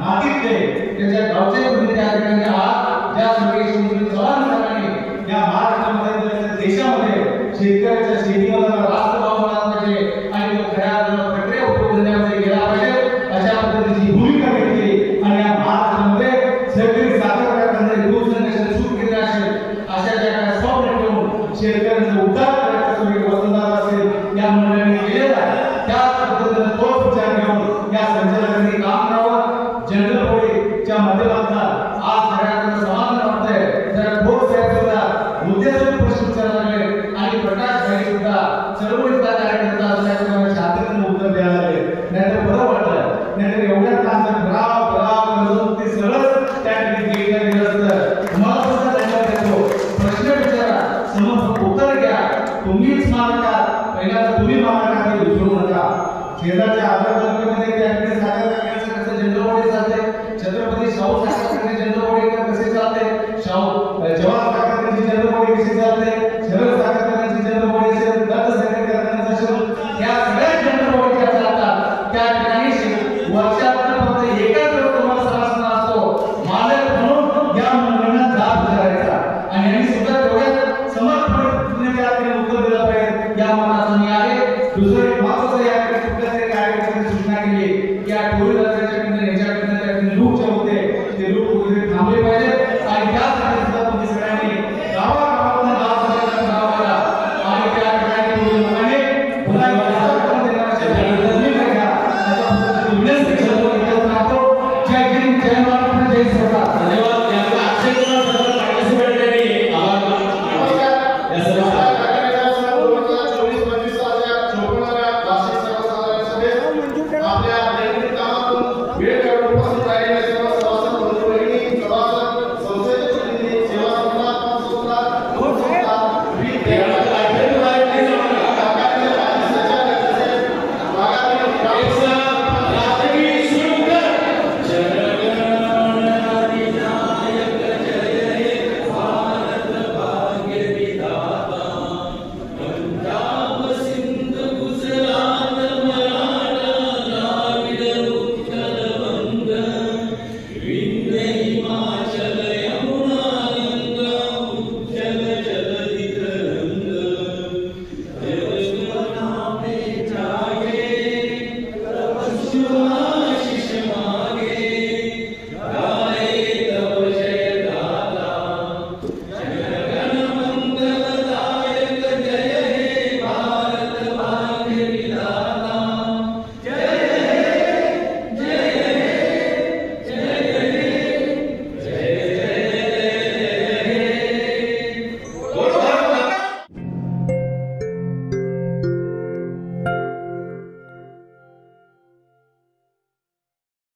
मातीतले त्याच्या गावचे तुम्ही त्या ठिकाणी आज ज्या स्वर्गीय यशवंतराव चव्हाण साहेबांनी या महाराष्ट्रामध्ये देशामध्ये शेतकऱ्याच्या शेतीमध्ये रास्त भाव मिळाला पाहिजे आणि तो खऱ्या प्रक्रिया उपयोजनामध्ये गेला पाहिजे अशा पद्धतीची भूमिका घेतली आणि या महाराष्ट्रामध्ये सहकारी साखर कारखान्याने दूध संघर्ष सुरू केले असेल अशा ज्या काही स्वप्न ठेवून शेतकऱ्यांचा उद्धार करायचा स्वर्गीय वसंतदादा असेल या मंडळाने केलेला आहे त्याच पद्धतीने तोच विचार घेऊन या संचालकांनी काम करावं जनरल बॉडीच्या माध्यमातून आज सगळ्यांना समाधान वाटतंय जर भोग साहेब सुद्धा मुद्द्याचे प्रश्न विचारायला लागले आणि प्रकाश भाई सुद्धा सर्वोच्च कार्यकर्ता असल्यामुळे शांततेने उत्तर द्यायला लागले नाहीतर बरं वाटलं नाहीतर एवढ्या तास भराव करून ते सगळंच त्या ठिकाणी गेलं असतं मला सुद्धा धन्यवाद देतो प्रश्न विचारा समोर उत्तर घ्या तुम्हीच मानता पहिला तुम्ही मानता ते विसरू नका शेजारच्या आधार तालुक्यामध्ये त्या ठिकाणी साखर कारखान्याचं कसं जनरल बॉडी चालते छत्रपती शाहू साखर कारखान्याची जनरल बॉडी कसे चालते शाहू जवाहर साखर कारखान्याची जनरल बॉडी कशी चालते शरद साखर